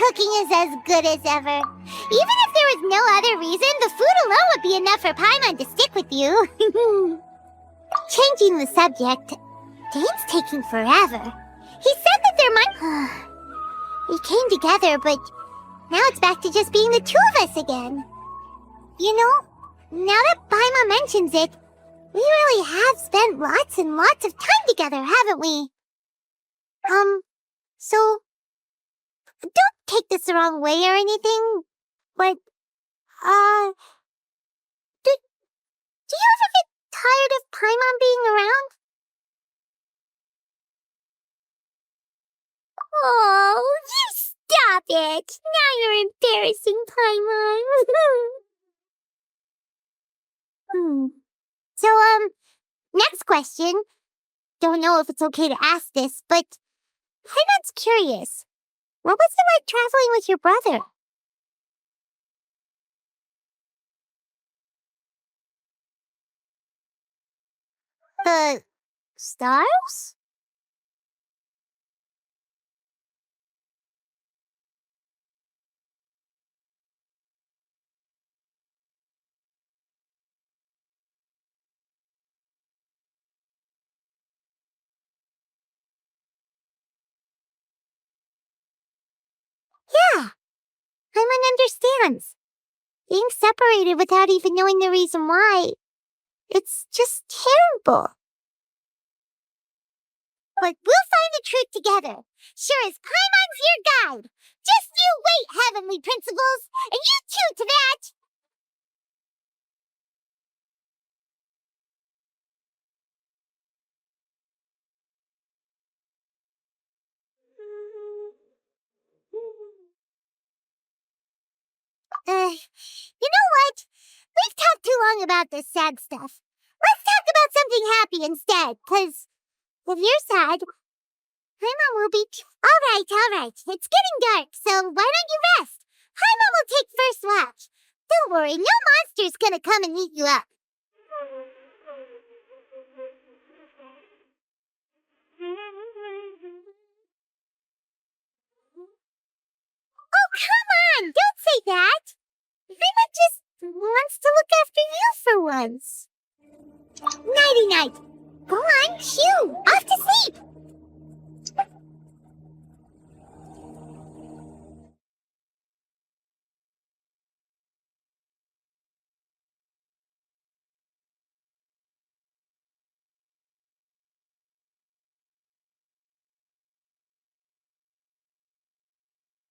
cooking is as good as ever. Even if there was no other reason, the food alone would be enough for Paimon to stick with you. Changing the subject, Dane's taking forever. He said that there might... We came together, but now it's back to just being the two of us again. You know, now that Paimon mentions it, we really have spent lots and lots of time together, haven't we? So... Don't take this the wrong way or anything, but, do you ever get tired of Paimon being around? Oh, you stop it! Now you're embarrassing, Paimon. So, next question. Don't know if it's okay to ask this, but Paimon's curious. What was it like traveling with your brother? The stars? Yeah, Paimon understands. Being separated without even knowing the reason why, it's just terrible. But we'll find the truth together. Sure as Paimon's your guide. Just you wait, heavenly principles, and you too to that. You know what? We've talked too long about this sad stuff. Let's talk about something happy instead, 'cause if you're sad, Paimon will be... All right. It's getting dark, so why don't you rest? Paimon will take first watch. Don't worry, no monster's gonna come and eat you up. Oh, come on! Don't say that! Paimon just wants to look after you for once. Nighty-night. Go on, shoo! Off to sleep!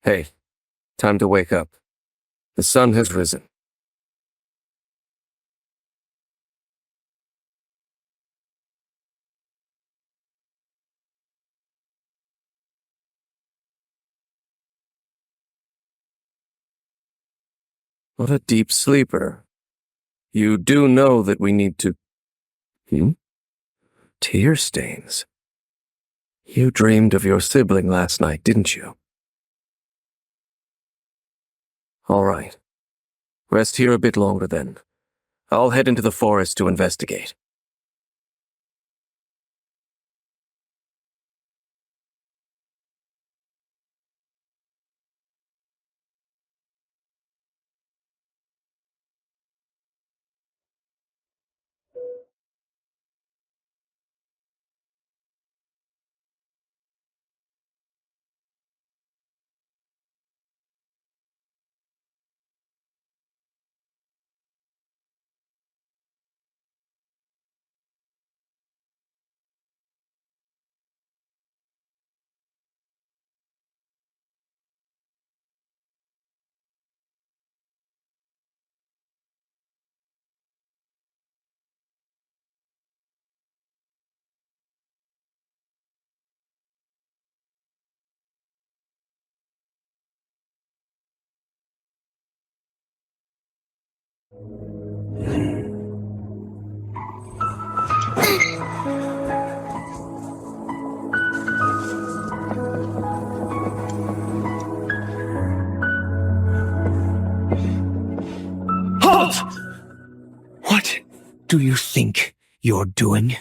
Hey, time to wake up. The sun has risen. What a deep sleeper. You do know that we need to... Tear stains. You dreamed of your sibling last night, didn't you? All right. Rest here a bit longer then. I'll head into the forest to investigate. Halt! What do you think you're doing?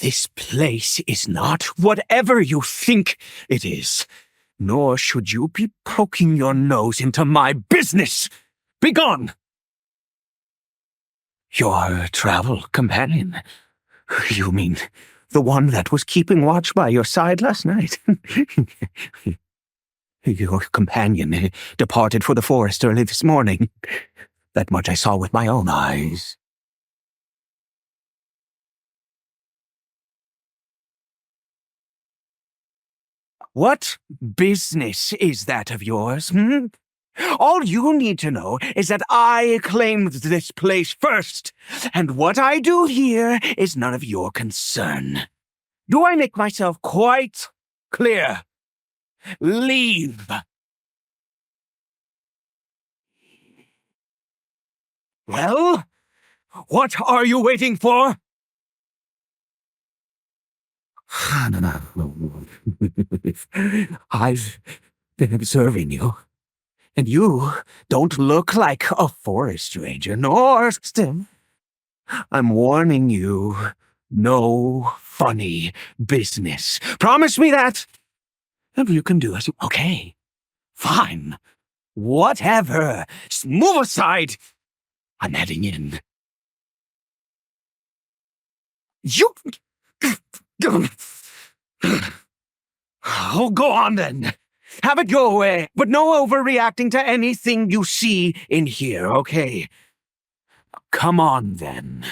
This place is not whatever you think it is. nor should you be poking your nose into my business. Begone! Your travel companion? You mean the one that was keeping watch by your side last night? Your companion departed for the forest early this morning. That much I saw with my own eyes. What business is that of yours, All you need to know is that I claimed this place first, and what I do here is none of your concern. Do I make myself quite clear? Leave. Well, what are you waiting for? I've been observing you, and you don't look like a forest ranger, nor still. I'm warning you, no funny business. Promise me that, and you can do as you... Okay, fine, whatever. Just move aside. I'm heading in. You... Oh, go on then. Have it your way, but no overreacting to anything you see in here, okay? Come on then.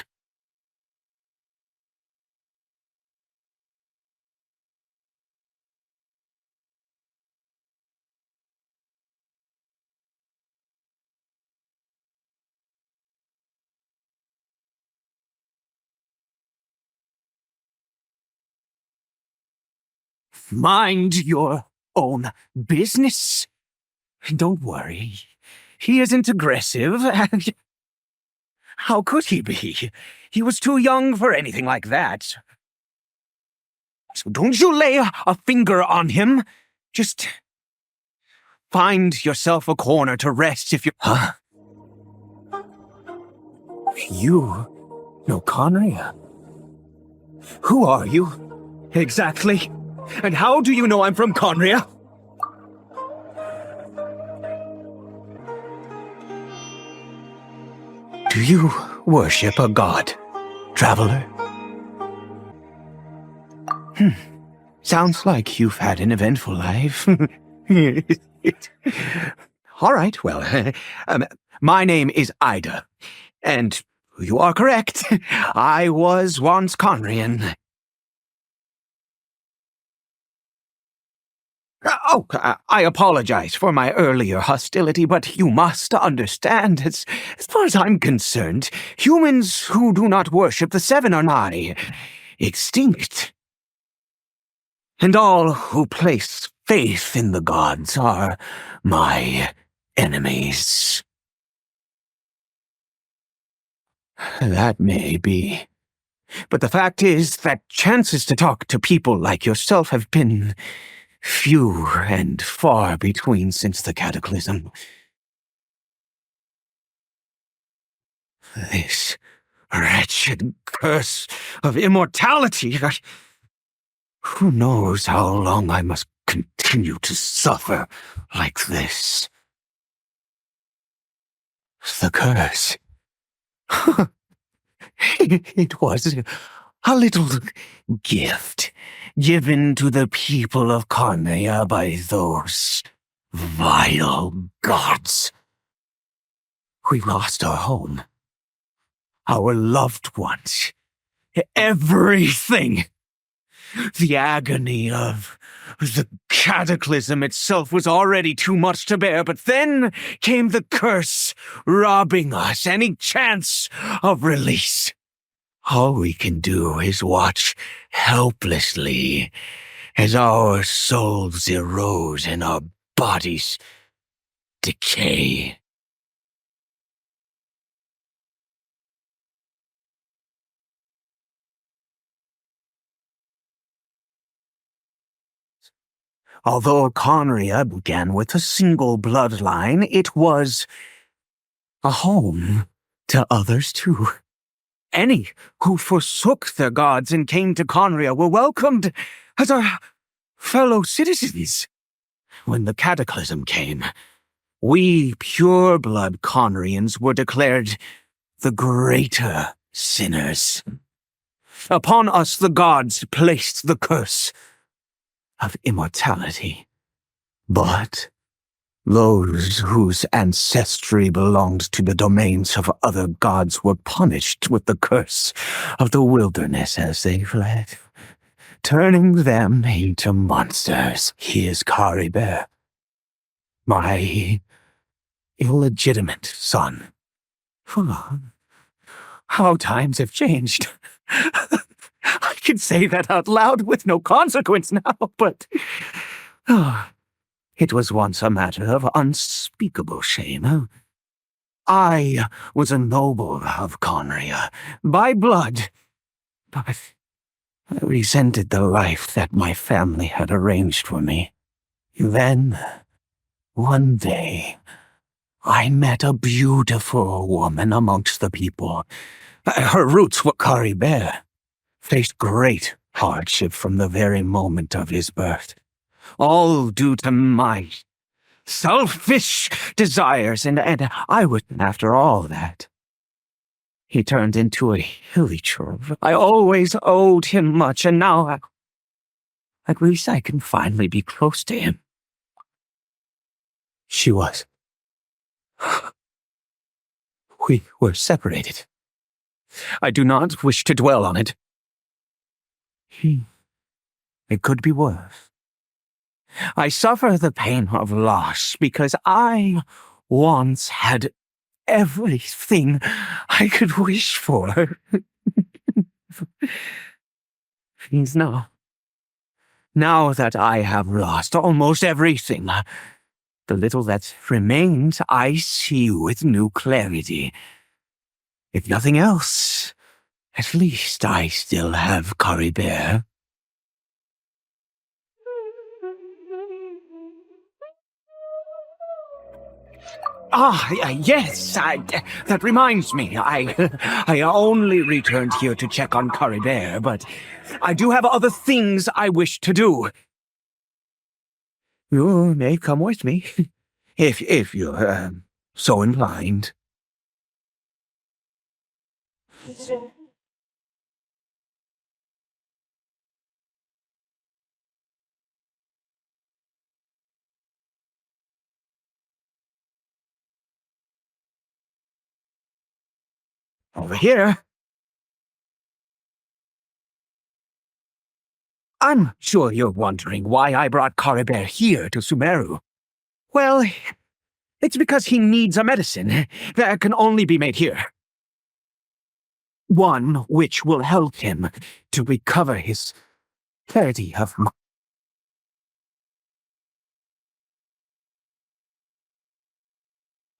Mind your own business. Don't worry. He isn't aggressive. How could he be? He was too young for anything like that. So don't you lay a finger on him. Just find yourself a corner to rest if you... Huh? You know Conria? Who are you? Exactly. And how do you know I'm from Conria? Do you worship a god, traveler? Sounds like you've had an eventful life. All right, well, my name is Ida, and you are correct. I was once Conrian. I apologize for my earlier hostility, but you must understand, as far as I'm concerned, humans who do not worship the Seven are nigh extinct. And all who place faith in the gods are my enemies. That may be. But the fact is that chances to talk to people like yourself have been few and far between since the cataclysm. This wretched curse of immortality. Who knows how long I must continue to suffer like this? The curse. It was a little gift given to the people of Carnea by those vile gods. We lost our home, our loved ones, everything. The agony of the cataclysm itself was already too much to bear, but then came the curse, robbing us any chance of release. All we can do is watch helplessly as our souls erode and our bodies decay. Although Conria began with a single bloodline, it was a home to others too. Any who forsook their gods and came to Conria were welcomed as our fellow citizens. When the cataclysm came, we pure-blood Conrians were declared the greater sinners. Upon us the gods placed the curse of immortality. But those whose ancestry belonged to the domains of other gods were punished with the curse of the wilderness as they fled, turning them into monsters. He is Caribert, my illegitimate son. How times have changed. I can say that out loud with no consequence now, but it was once a matter of unspeakable shame. I was a noble of Conria by blood, but I resented the life that my family had arranged for me. Then, one day, I met a beautiful woman amongst the people. Her roots were Caribert, faced great hardship from the very moment of his birth, all due to my selfish desires, and I was, after all that, he turned into a hilly churl. I always owed him much, and now at least I can finally be close to him. She was. We were separated. I do not wish to dwell on it. It could be worse. I suffer the pain of loss because I once had everything I could wish for. Please, now that I have lost almost everything, the little that remains I see with new clarity. If nothing else, at least I still have Caribert. Yes, that reminds me. I only returned here to check on Caribert, but I do have other things I wish to do. You may come with me, if you're so inclined. Over here. I'm sure you're wondering why I brought Caribert here to Sumeru. Well, it's because he needs a medicine that can only be made here. One which will help him to recover his clarity of mind.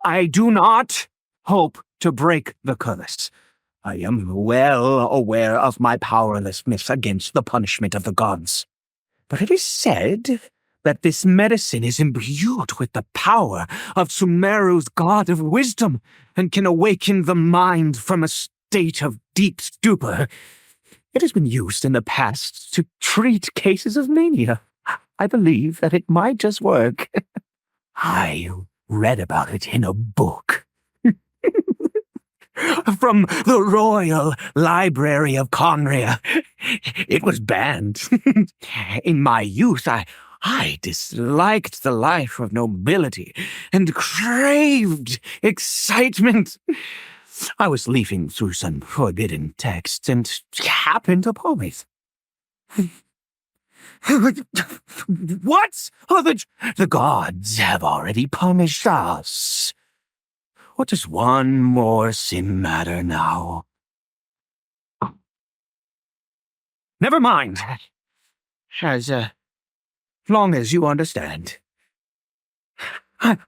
I do not hope to break the curse. I am well aware of my powerlessness against the punishment of the gods. But it is said that this medicine is imbued with the power of Sumeru's god of wisdom and can awaken the mind from a state of deep stupor. It has been used in the past to treat cases of mania. I believe that it might just work. I read about it in a book. From the Royal Library of Conria. It was banned. In my youth, I disliked the life of nobility and craved excitement. I was leafing through some forbidden texts and happened upon it. What? Oh, the gods have already punished us. What does one more sin matter now? Never mind. As long as you understand.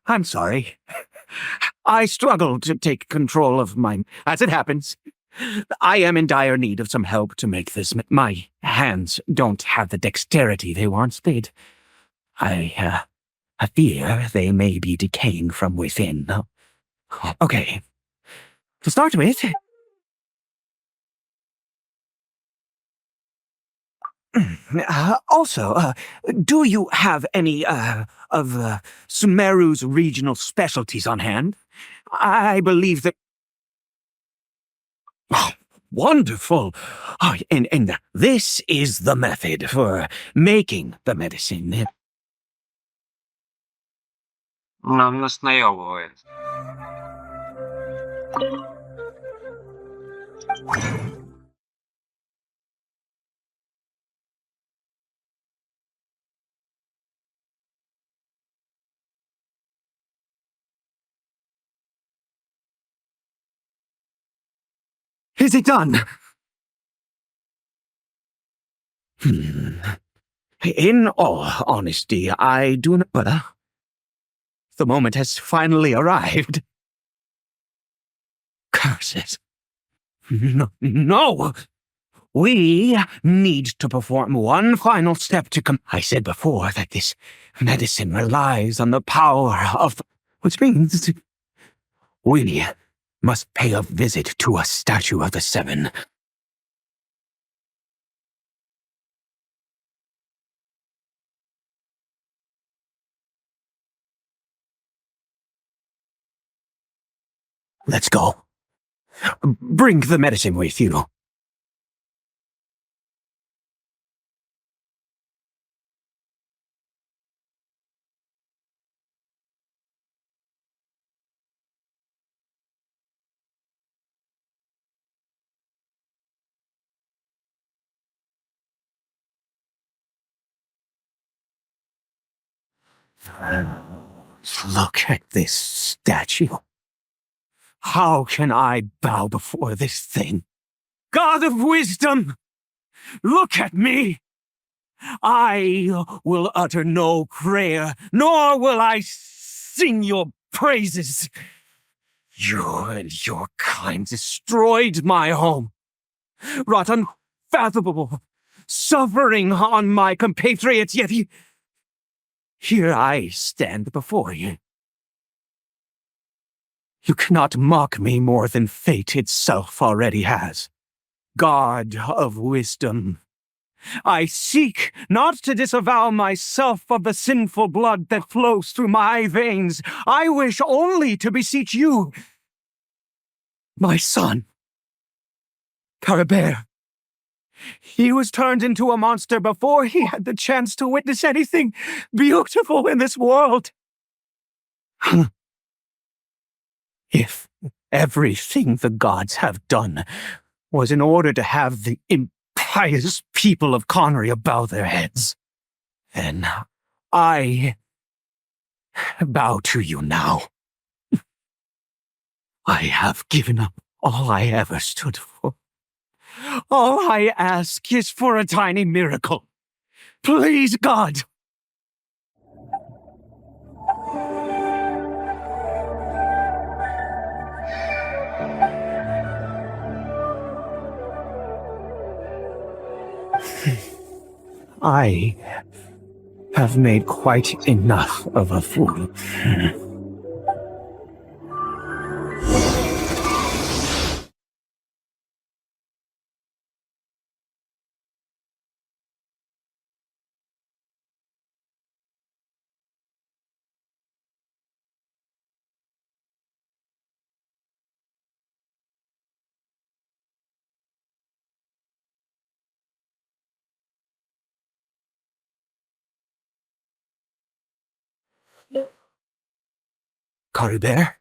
I'm sorry. I struggle to take control of my... As it happens, I am in dire need of some help to make this. My hands don't have the dexterity they once did. I fear they may be decaying from within. Okay. To start with... Also, do you have any, of Sumeru's regional specialties on hand? I believe that... Oh, wonderful! Oh, and this is the method for making the medicine. Нам наснаювает. Is it done? In all honesty, I do not... The moment has finally arrived. Curses. No! We need to perform one final step to I said before that this medicine relies on the power of... Which means... We must pay a visit to a statue of the Seven. Let's go. Bring the medicine with you. Look at this statue. How can I bow before this thing? God of wisdom, look at me! I will utter no prayer, nor will I sing your praises. You and your kind destroyed my home, wrought unfathomable suffering on my compatriots, yet here I stand before you. You cannot mock me more than fate itself already has. God of wisdom, I seek not to disavow myself of the sinful blood that flows through my veins. I wish only to beseech you, my son, Caribert. He was turned into a monster before he had the chance to witness anything beautiful in this world. If everything the gods have done was in order to have the impious people of Conria bow their heads, then I bow to you now. I have given up all I ever stood for. All I ask is for a tiny miracle. Please, God! I have made quite enough of a fool. Caribert?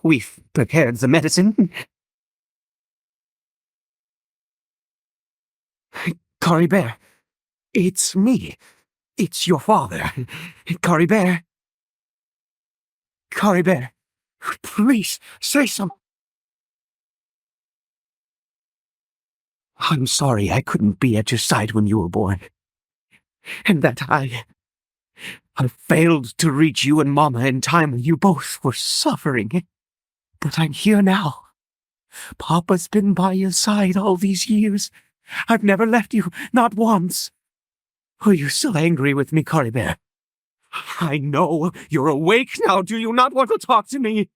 We've prepared the medicine. Caribert, it's me. It's your father. Caribert. Caribert, please, say something. I'm sorry I couldn't be at your side when you were born. And that I failed to reach you and Mama in time when you both were suffering. But I'm here now. Papa's been by your side all these years. I've never left you, not once. Are you still angry with me, Caribert? I know you're awake now. Do you not want to talk to me?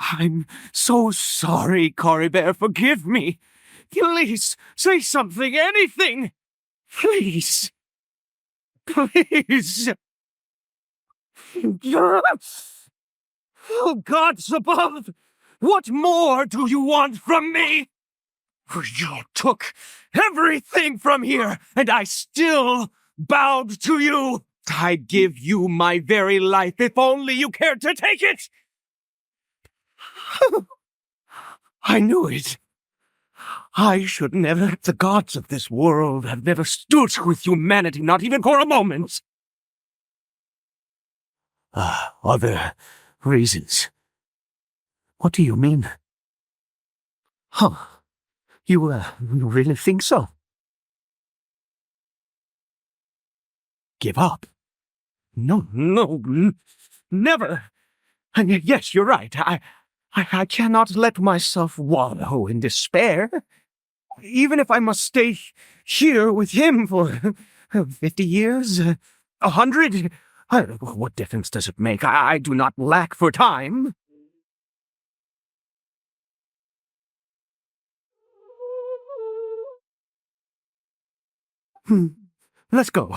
I'm so sorry, Caribert. Forgive me. Please, say something, anything. Please. Please. Oh, gods above! What more do you want from me? You took everything from here, and I still bowed to you. I'd give you my very life if only you cared to take it. I knew it. I should never, the gods of this world have never stood with humanity, not even for a moment. Other reasons. What do you mean? Huh. You really think so? Give up? No, never. And yes, you're right. I cannot let myself wallow in despair. Even if I must stay here with him for 50 years, 100, what difference does it make? I do not lack for time. Let's go.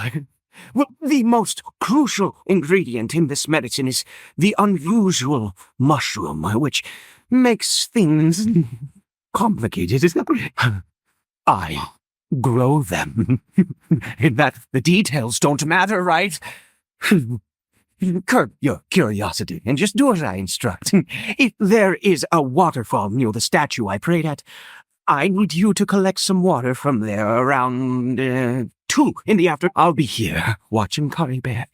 Well, the most crucial ingredient in this medicine is the unusual mushroom, which makes things complicated. I grow them. In that the details don't matter, right? Curb your curiosity and just do as I instruct. If there is a waterfall near the statue I prayed at, I need you to collect some water from there around 2 in the afternoon. I'll be here watching Caribert.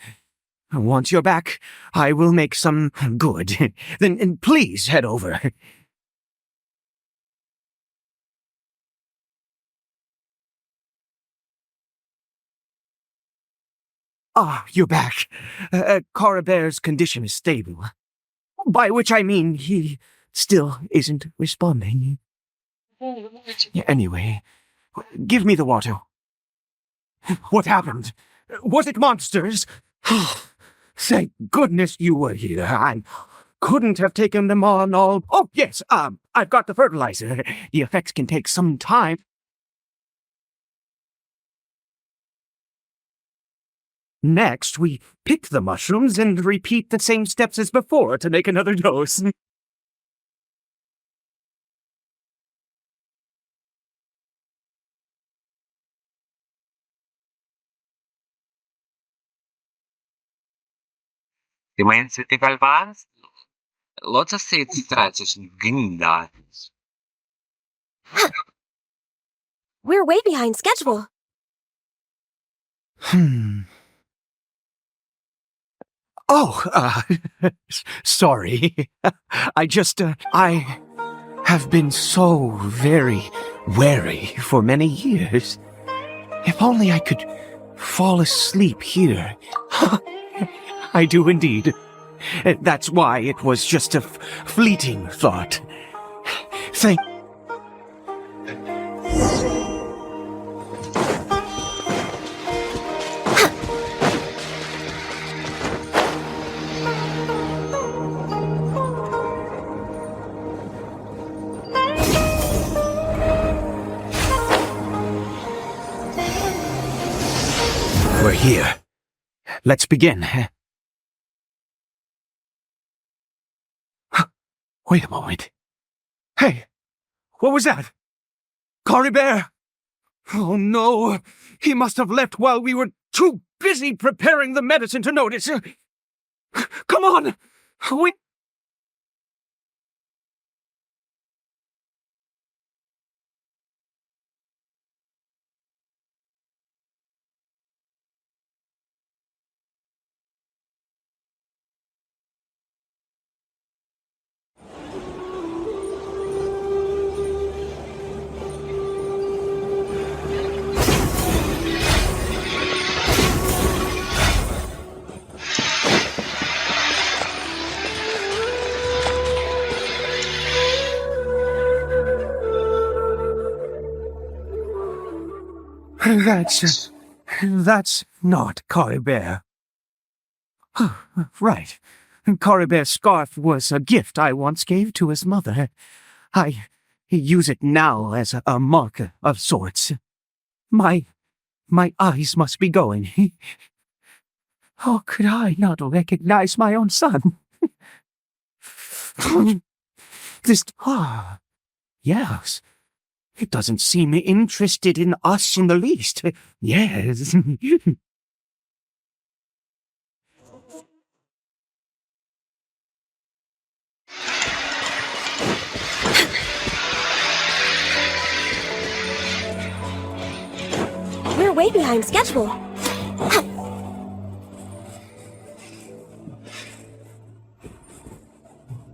Once you're back, I will make some good. Then please head over. You're back. Caribert's condition is stable. By which I mean he still isn't responding. Anyway, give me the water. What happened? Was it monsters? Thank goodness you were here. I couldn't have taken them on all... Oh, yes, I've got the fertilizer. The effects can take some time. Next, we pick the mushrooms and repeat the same steps as before to make another dose. Ты мои цветы кальванс? Lots seeds тратишь, гнида. We're way behind schedule. Oh, sorry. I have been so very wary for many years. If only I could fall asleep here. I do indeed. That's why it was just a fleeting thought. Thank... We're here. Let's begin. Wait a moment. Hey, what was that? Caribert! Oh no, he must have left while we were too busy preparing the medicine to notice. Come on! We... That's not Caribert. Right. Caribert's scarf was a gift I once gave to his mother. I use it now as a marker of sorts. My eyes must be going. How could I not recognize my own son? Yes. It doesn't seem interested in us in the least. Yes. We're way behind schedule.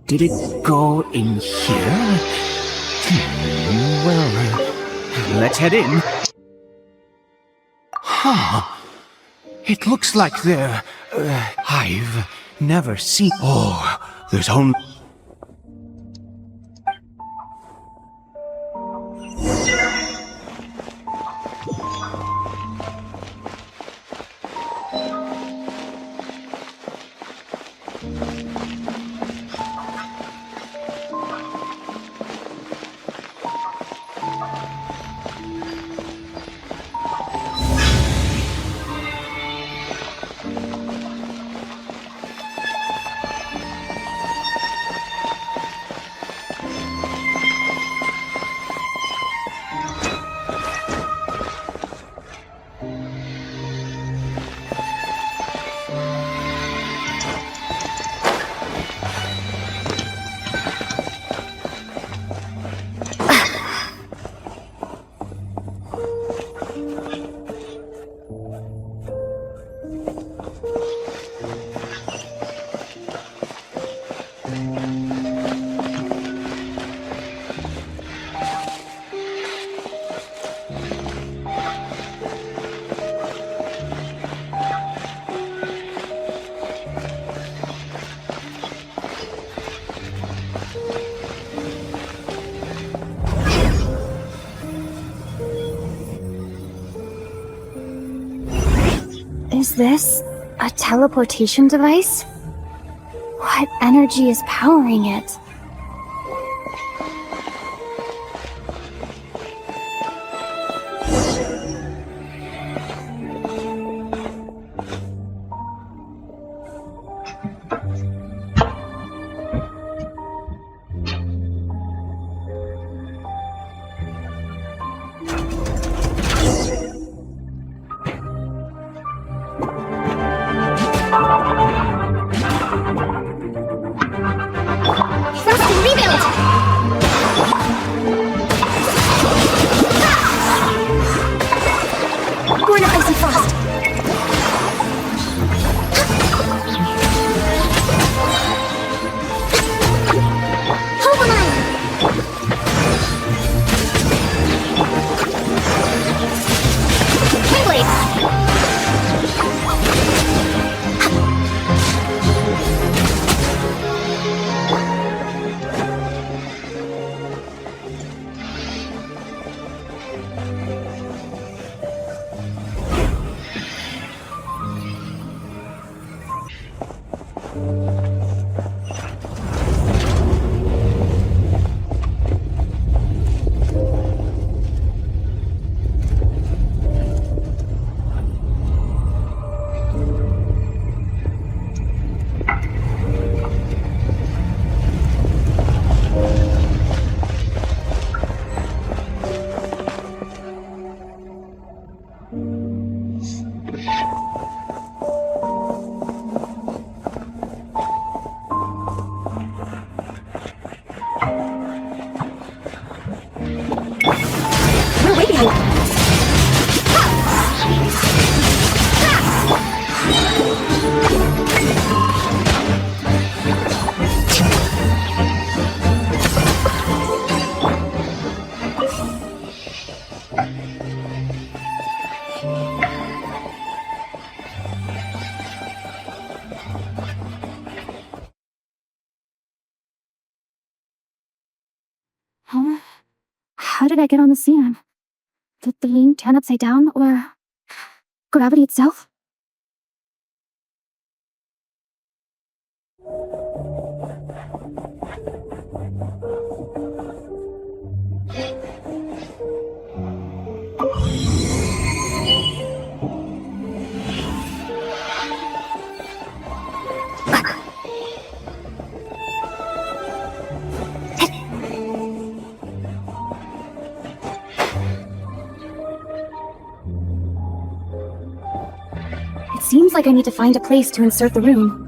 Did it go in here? Well, let's head in. Huh. It looks like there... I've never seen... Oh, there's only... Is this a teleportation device? What energy is powering it? Huh? How did I get on the scene? Did the ring turn upside down, or gravity itself? It seems like I need to find a place to insert the room.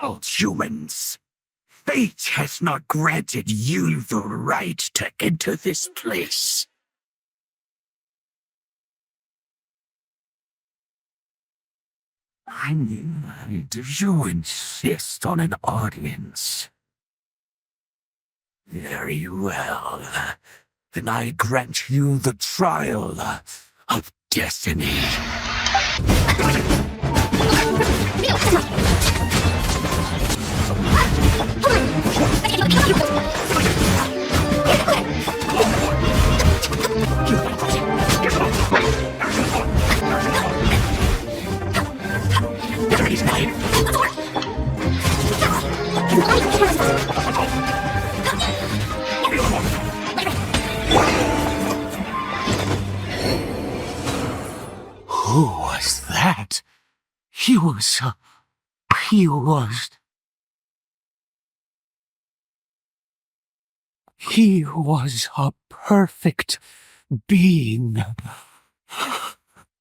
All humans, fate has not granted you the right to enter this place. Do you insist on an audience? Very well. Then I grant you the trial of destiny. Who was that? He was a perfect being.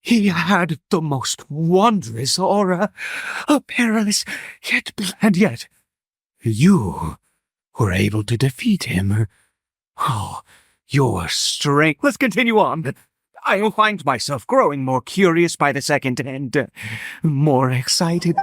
He had the most wondrous aura, a perilous yet and yet you were able to defeat him. Oh, your strength. Let's continue on. I find myself growing more curious by the second and more excited.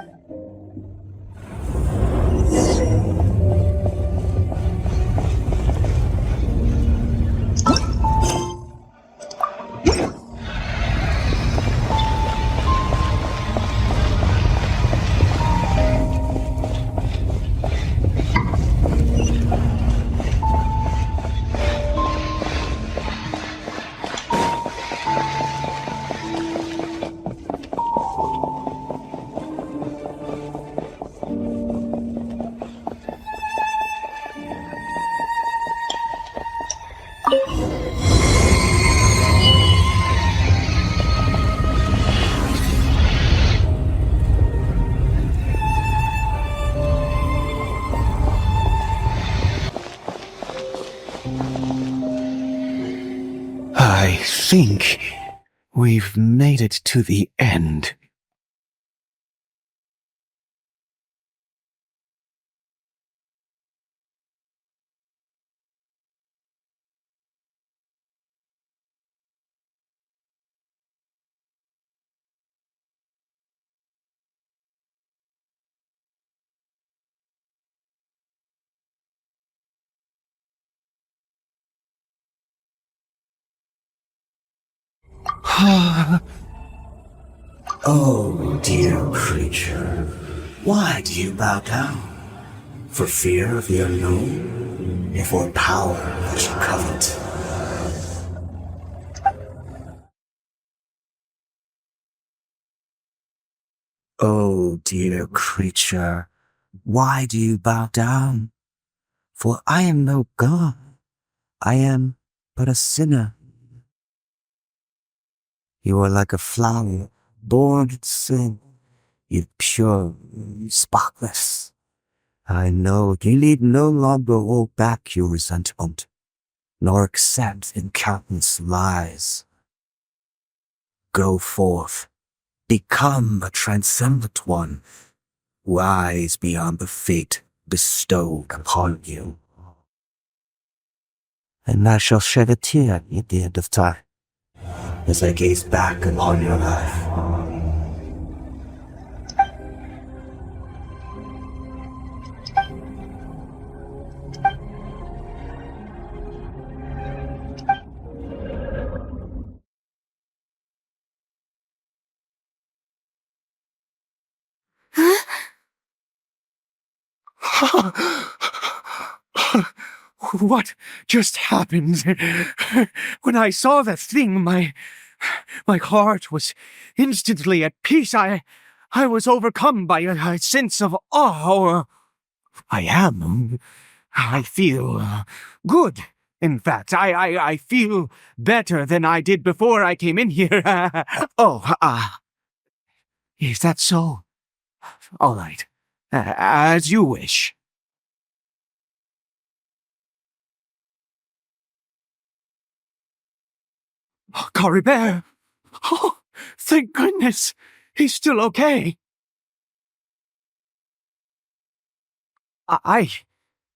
I think we've made it to the end. Oh, dear creature, why do you bow down? For fear of the unknown, or for power that you covet? Oh, dear creature, why do you bow down? For I am no god. I am but a sinner. You are like a flower born in sin, yet pure, spotless. I know you need no longer hold back your resentment, nor accept in countless lies. Go forth, become a transcendent one, rise beyond the fate bestowed upon you. And I shall shed a tear at the end of time, as I gaze back upon your life. What just happened? When I saw that thing, my heart was instantly at peace. I was overcome by a sense of awe, or I feel good. In fact, I feel better than I did before I came in here. Is that so? All right. As you wish. Caribert! Oh, thank goodness! He's still okay. I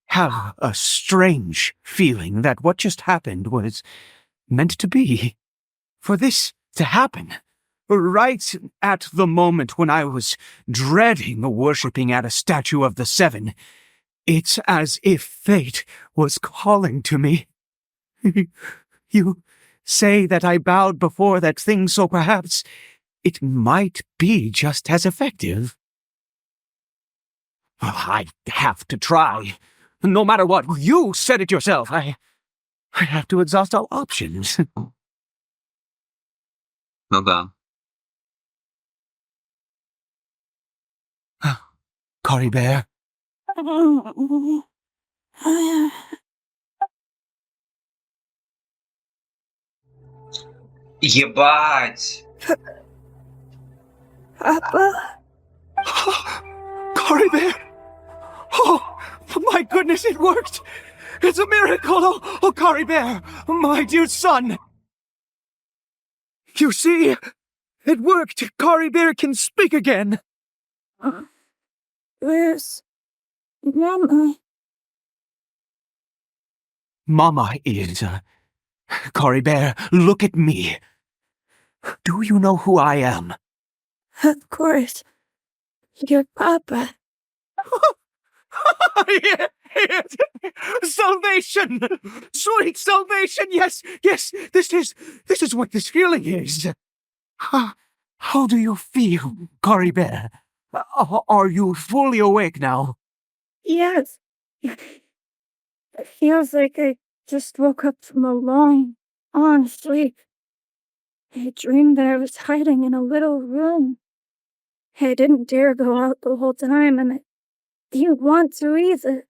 have a strange feeling that what just happened was meant to be. For this to happen, right at the moment when I was dreading worshipping at a statue of the Seven, it's as if fate was calling to me. You say that I bowed before that thing, so perhaps it might be just as effective. Well, I have to try. No matter what, you said it yourself. I have to exhaust all options. Ну да. Caribert. Ебать! Papa? Caribert! Oh, my goodness, it worked! It's a miracle! Oh, Caribert, my dear son! You see, it worked! Caribert can speak again! Where's Mama? Mama is... Caribert, look at me. Do you know who I am? Of course. Your Papa. Yes. Salvation! Sweet salvation! Yes, this is what this feeling is. How do you feel, Caribert? Are you fully awake now? Yes. It feels like I just woke up from a long sleep. I dreamed that I was hiding in a little room. I didn't dare go out the whole time, and I didn't want to either.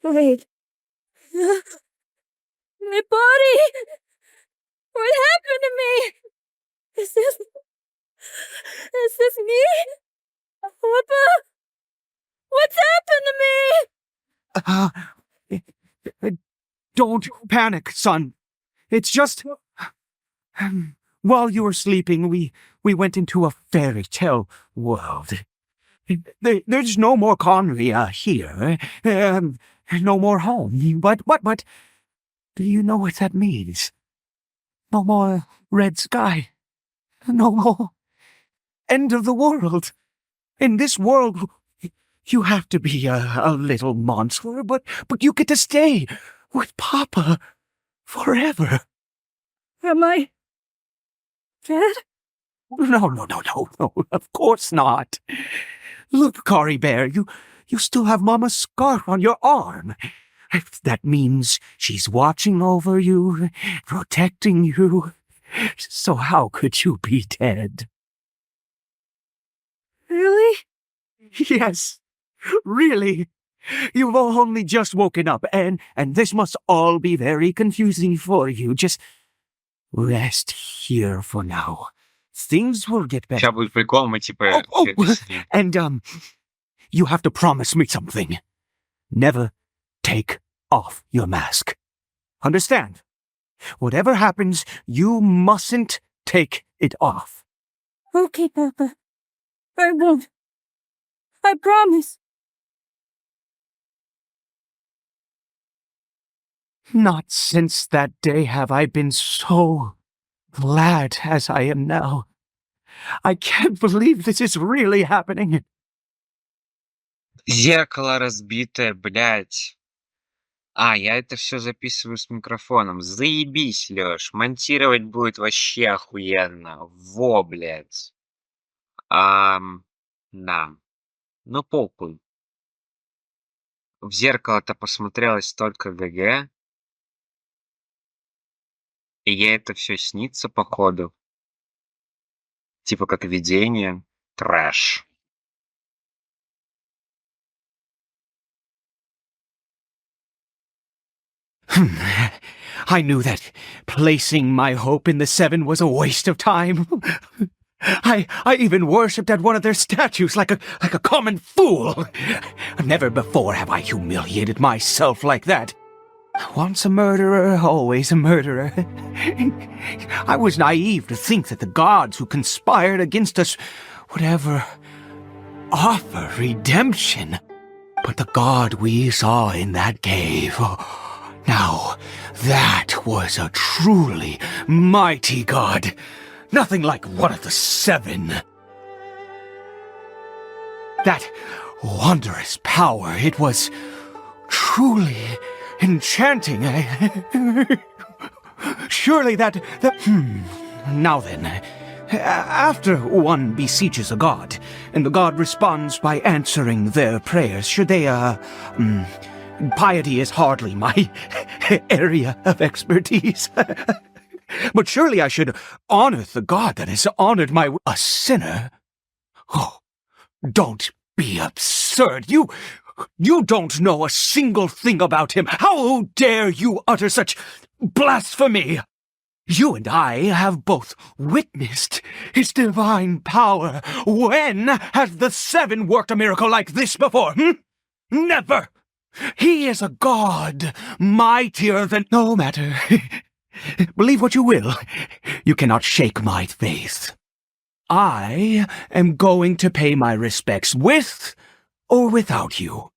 Wait. My body! What happened to me? Is this me? Papa? What's happened to me? Don't panic, son. It's just... While you were sleeping, we went into a fairy tale world. There's no more Conry here. No more home. But, do you know what that means? No more red sky. No more end of the world. In this world, you have to be a little monster, but you get to stay with Papa forever. Am I dead? No, of course not. Look, Caribert, you still have Mama's scarf on your arm. That means she's watching over you, protecting you. So how could you be dead? Really? Yes, really. You've only just woken up, and this must all be very confusing for you. Just rest here for now. Things will get better. Сейчас будет прикол, мы типа... Oh, это с ним. and, you have to promise me something. Never take off your mask. Understand? Whatever happens, you mustn't take it off. Okay, Papa. I won't. I promise. Not since that day have I been so glad as I am now. I can't believe this is really happening. Зеркало разбитое, блядь. Я это все записываю с микрофоном. Заебись, Лёш. Монтировать будет вообще охуенно. Во, блядь. Да. Ну, похуй. В зеркало-то посмотрелось только ГГ. И ей это все снится, походу. Типа как видение. Трэш. I knew that placing my hope in the Seven was a waste of time. I even worshipped at one of their statues like a common fool. Never before have I humiliated myself like that. Once a murderer, always a murderer. I was naive to think that the gods who conspired against us would ever offer redemption. But the god we saw in that cave... Now, that was a truly mighty god. Nothing like one of the Seven. That wondrous power, it was truly enchanting. Surely that... Now then, after one besieges a god, and the god responds by answering their prayers, should they, piety is hardly my area of expertise. But surely I should honor the God that has honored a sinner? Oh, don't be absurd. You don't know a single thing about him. How dare you utter such blasphemy? You and I have both witnessed his divine power. When has the Seven worked a miracle like this before? Never! He is a god, mightier than... No matter. Believe what you will. You cannot shake my faith. I am going to pay my respects with or without you.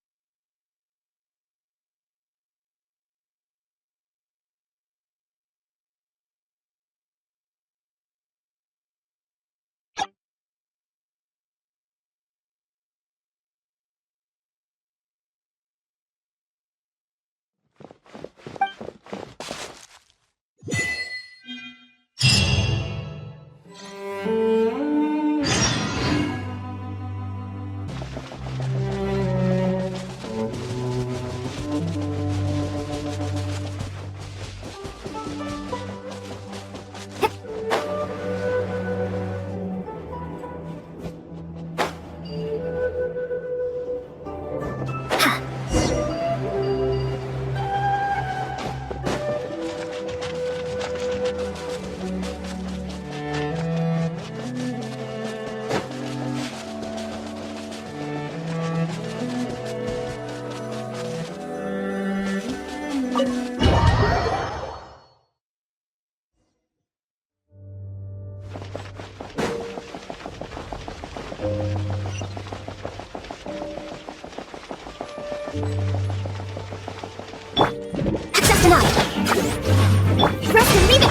Access denied. Press and leave it.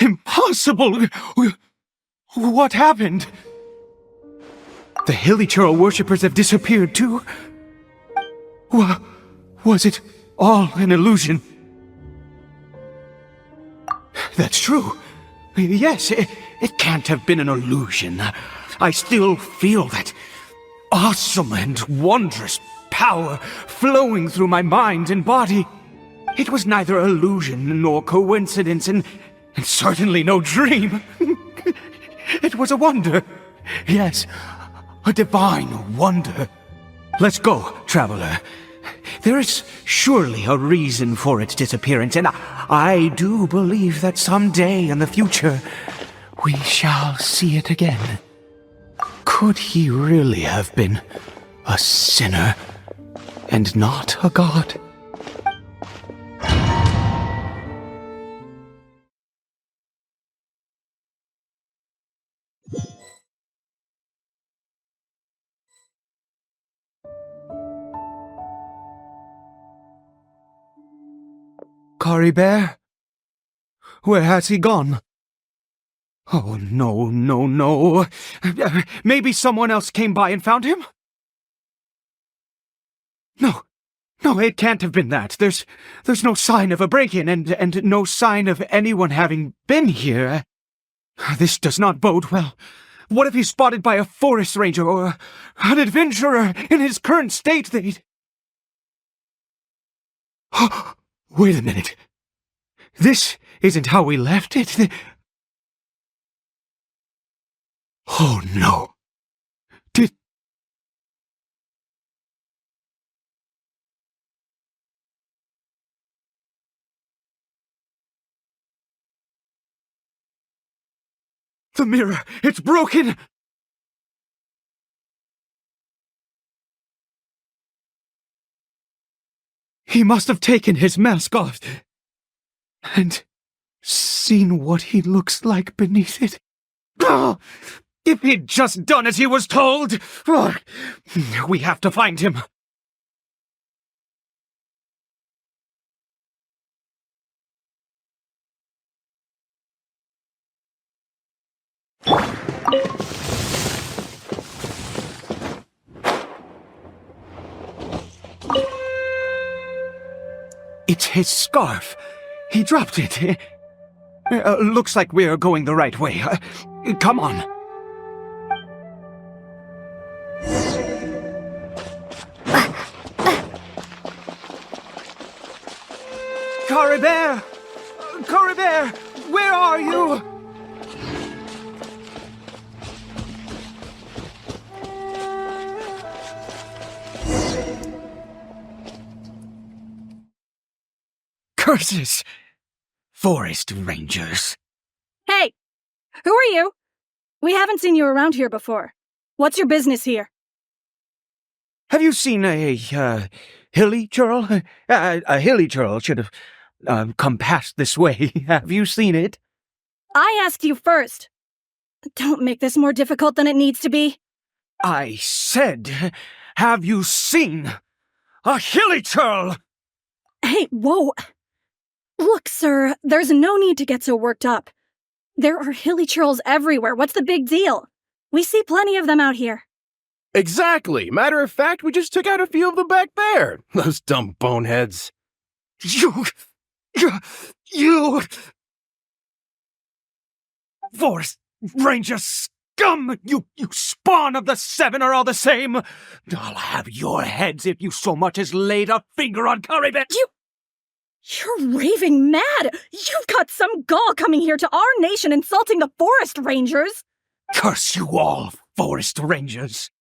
Impossible! What happened? The Hilly Churl worshippers have disappeared too? Was it all an illusion? That's true. Yes, it can't have been an illusion. I still feel that awesome and wondrous power flowing through my mind and body. It was neither illusion nor coincidence, and certainly no dream. It was a wonder. Yes, a divine wonder. Let's go, traveler. There is surely a reason for its disappearance, and I do believe that someday in the future we shall see it again. Could he really have been a sinner and not a god? Caribert? Where has he gone? Oh, no. Maybe someone else came by and found him? No, it can't have been that. There's no sign of a break-in and no sign of anyone having been here. This does not bode well. What if he's spotted by a forest ranger or an adventurer in his current state? Wait a minute. This isn't how we left it. Oh, no. The mirror, it's broken! He must have taken his mask off and seen what he looks like beneath it. Oh, if he'd just done as he was told! Oh, we have to find him. It's his scarf. He dropped it. Looks like we're going the right way. Come on. Caribert! Caribert! Where are you? Curses! Forest rangers. Hey! Who are you? We haven't seen you around here before. What's your business here? Have you seen a hilly churl? A hilly churl should have come past this way. Have you seen it? I asked you first. Don't make this more difficult than it needs to be. I said, have you seen a hilly churl? Hey, whoa! Look, sir, there's no need to get so worked up. There are hilly churls everywhere. What's the big deal? We see plenty of them out here. Exactly. Matter of fact, we just took out a few of them back there. Those dumb boneheads. You... Forest Ranger scum! You spawn of the seven are all the same! I'll have your heads if you so much as laid a finger on Caribert! You're raving mad! You've got some gall coming here to our nation insulting the Forest Rangers! Curse you all, Forest Rangers!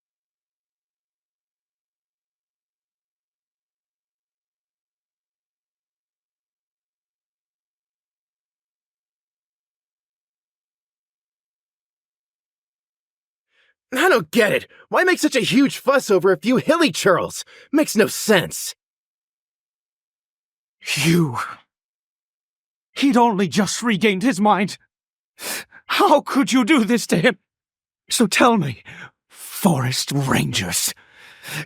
I don't get it. Why make such a huge fuss over a few hilly churls? Makes no sense. He'd only just regained his mind. How could you do this to him? So tell me, Forest Rangers,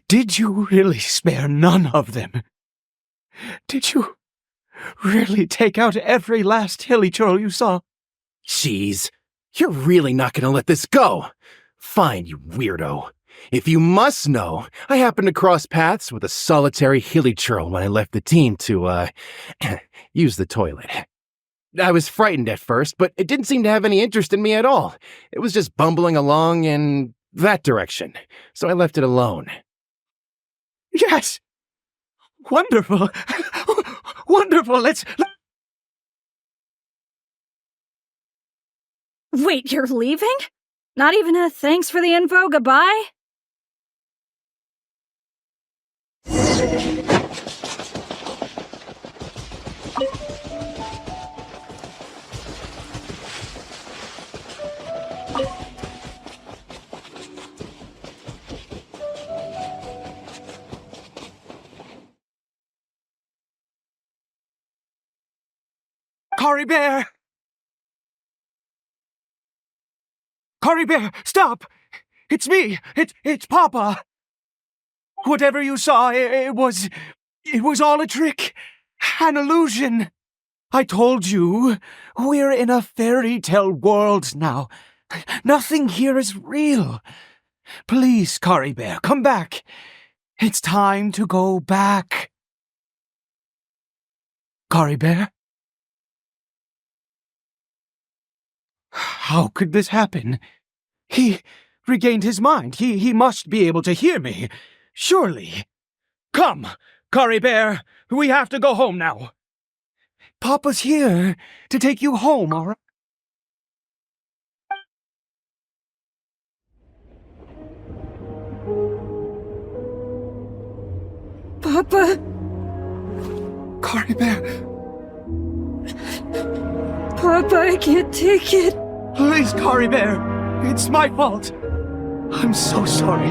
did you really spare none of them? Did you really take out every last hilly churl you saw? Jeez, you're really not gonna let this go. Fine, you weirdo. If you must know, I happened to cross paths with a solitary hilly churl when I left the team to, use the toilet. I was frightened at first, but it didn't seem to have any interest in me at all. It was just bumbling along in that direction, so I left it alone. Yes! Wonderful! Wonderful! Let's... Wait, you're leaving? Not even a thanks for the info, goodbye? Caribert! Caribert, stop! It's me! It's Papa! Whatever you saw, it was all a trick. An illusion. I told you, we're in a fairy tale world now. Nothing here is real. Please, Caribert, come back. It's time to go back. Caribert? How could this happen? He regained his mind. He must be able to hear me. Surely. Come, Caribert, we have to go home now. Papa's here to take you home, all right? Papa, Caribert, Papa, I can't take it. please, Caribert. It's my fault. I'm so sorry.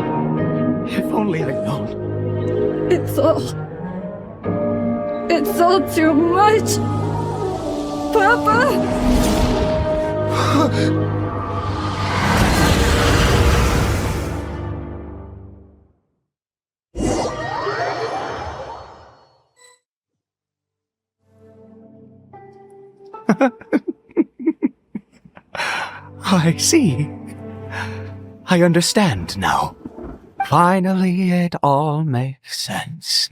If only I'd known. It's all too much. Papa! I see. I understand now. Finally, it all makes sense.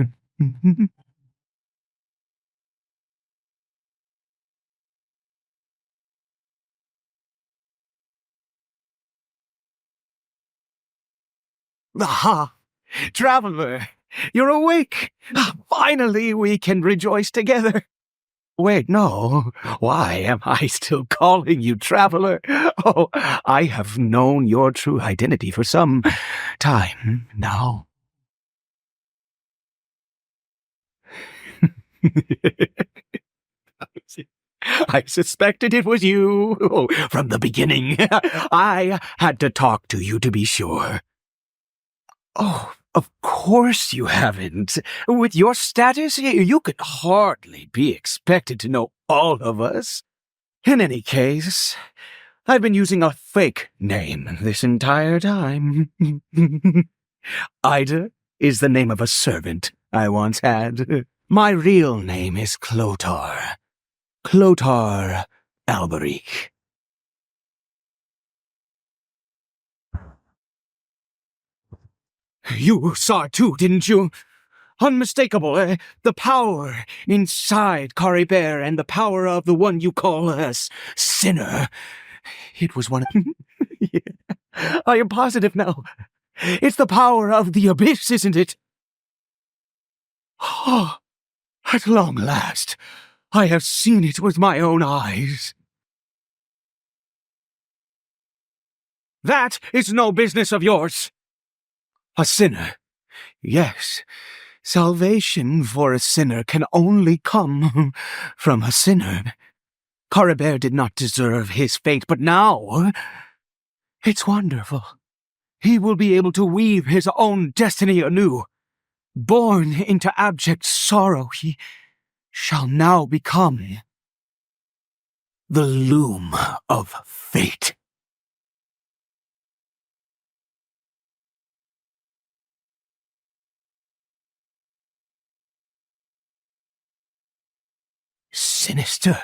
Aha! Traveler, you're awake! Finally, we can rejoice together. Wait, no. Why am I still calling you Traveler? Oh, I have known your true identity for some time now. I suspected it was you. Oh, from the beginning. I had to talk to you to be sure. Oh, of course you haven't. With your status, you could hardly be expected to know all of us. In any case, I've been using a fake name this entire time. Ida is the name of a servant I once had. My real name is Clotar. Clotar Alberic. You saw it too, didn't you? Unmistakable, the power inside Caribert and the power of the one you call a sinner. It was one of... Yeah, I am positive now. It's the power of the abyss, isn't it? Oh, at long last, I have seen it with my own eyes. That is no business of yours. A sinner. Yes, salvation for a sinner can only come from a sinner. Caribert did not deserve his fate, but now it's wonderful. He will be able to weave his own destiny anew. Born into abject sorrow, he shall now become the loom of fate. Sinister.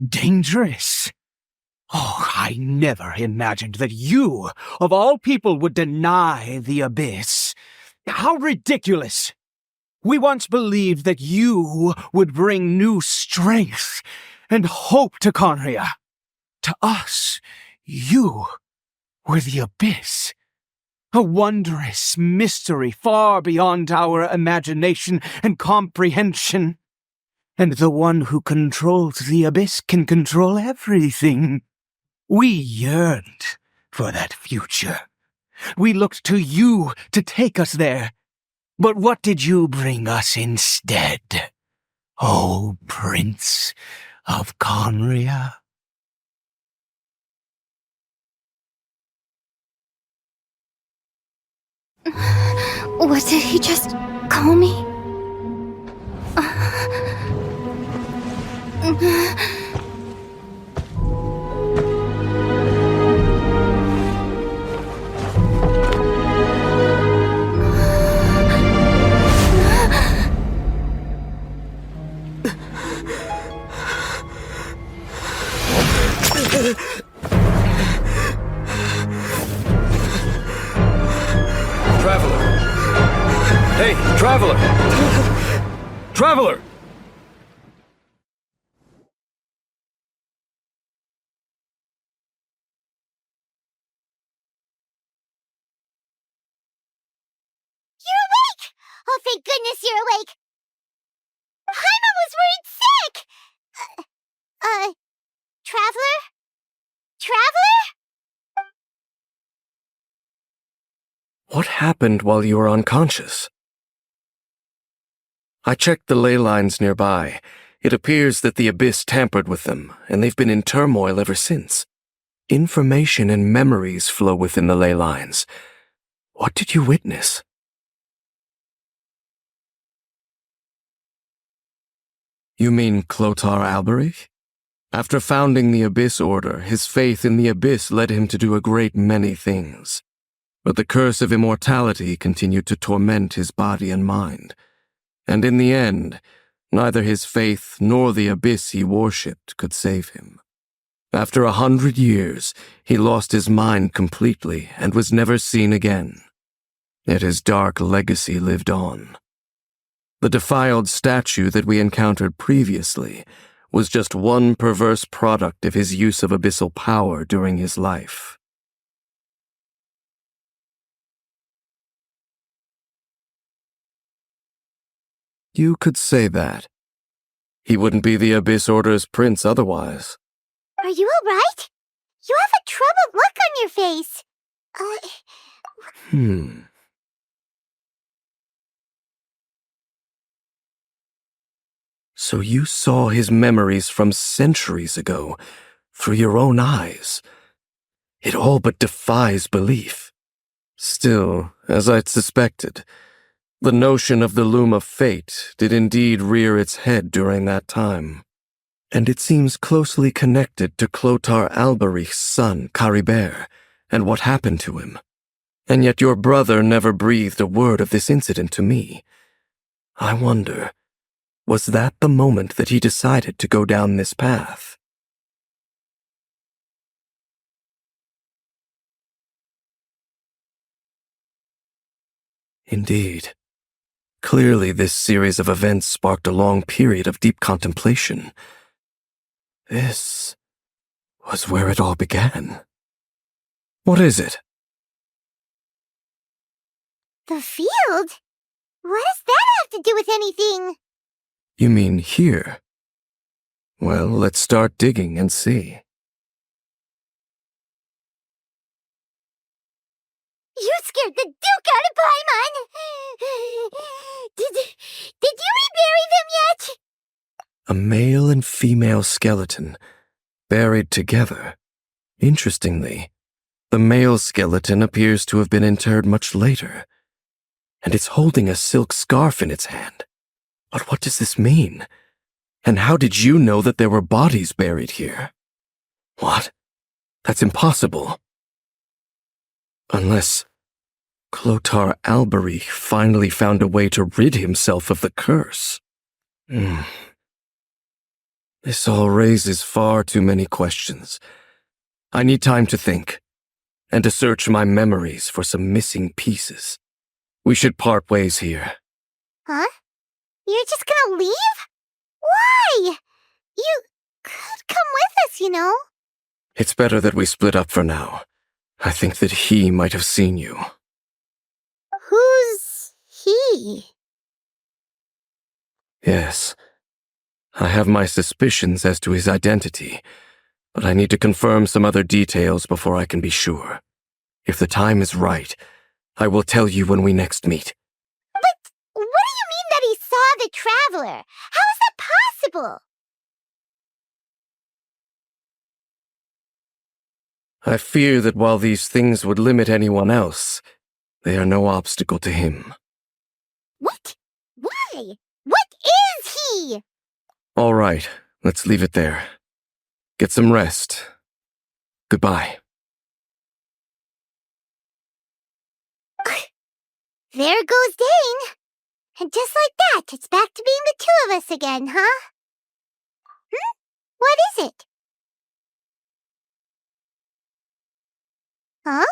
Dangerous. Oh, I never imagined that you, of all people, would deny the abyss. How ridiculous! We once believed that you would bring new strength and hope to Conria. To us, you were the abyss. A wondrous mystery far beyond our imagination and comprehension. And the one who controls the abyss can control everything. We yearned for that future. We looked to you to take us there. But what did you bring us instead, O Prince of Conria? What did he just call me? Traveler! Hey, Traveler! Traveler! You're awake! Oh, thank goodness you're awake! Paimon was worried sick! Traveler? Traveler? What happened while you were unconscious? I checked the ley lines nearby. It appears that the abyss tampered with them, and they've been in turmoil ever since. Information and memories flow within the ley lines. What did you witness? You mean Clotar Alberich? After founding the Abyss Order, his faith in the Abyss led him to do a great many things. But the curse of immortality continued to torment his body and mind. And in the end, neither his faith nor the Abyss he worshipped could save him. After 100 years, he lost his mind completely and was never seen again. Yet his dark legacy lived on. The defiled statue that we encountered previously was just one perverse product of his use of abyssal power during his life. You could say that. He wouldn't be the Abyss Order's prince otherwise. Are you alright? You have a troubled look on your face. So you saw his memories from centuries ago, through your own eyes. It all but defies belief. Still, as I'd suspected, the notion of the loom of fate did indeed rear its head during that time. And it seems closely connected to Clotar Alberich's son, Caribert, and what happened to him. And yet your brother never breathed a word of this incident to me. I wonder, was that the moment that he decided to go down this path? Indeed. Clearly, this series of events sparked a long period of deep contemplation. This was where it all began. What is it? The field? What does that have to do with anything? You mean here? Well, let's start digging and see. You scared the Duke out of Paimon! Did you rebury them yet? A male and female skeleton, buried together. Interestingly, the male skeleton appears to have been interred much later, and it's holding a silk scarf in its hand. But what does this mean? And how did you know that there were bodies buried here? What? That's impossible. Unless Clotar Alberich finally found a way to rid himself of the curse. This all raises far too many questions. I need time to think, and to search my memories for some missing pieces. We should part ways here. Huh? You're just gonna leave? Why? You could come with us, you know. It's better that we split up for now. I think that he might have seen you. Who's he? Yes. I have my suspicions as to his identity, but I need to confirm some other details before I can be sure. If the time is right, I will tell you when we next meet. But what do you mean that he saw the traveler? How is that possible? I fear that while these things would limit anyone else, they are no obstacle to him. What? Why? What is he? All right, let's leave it there. Get some rest. Goodbye. There goes Dane. And just like that, it's back to being the two of us again, huh? What is it? Huh?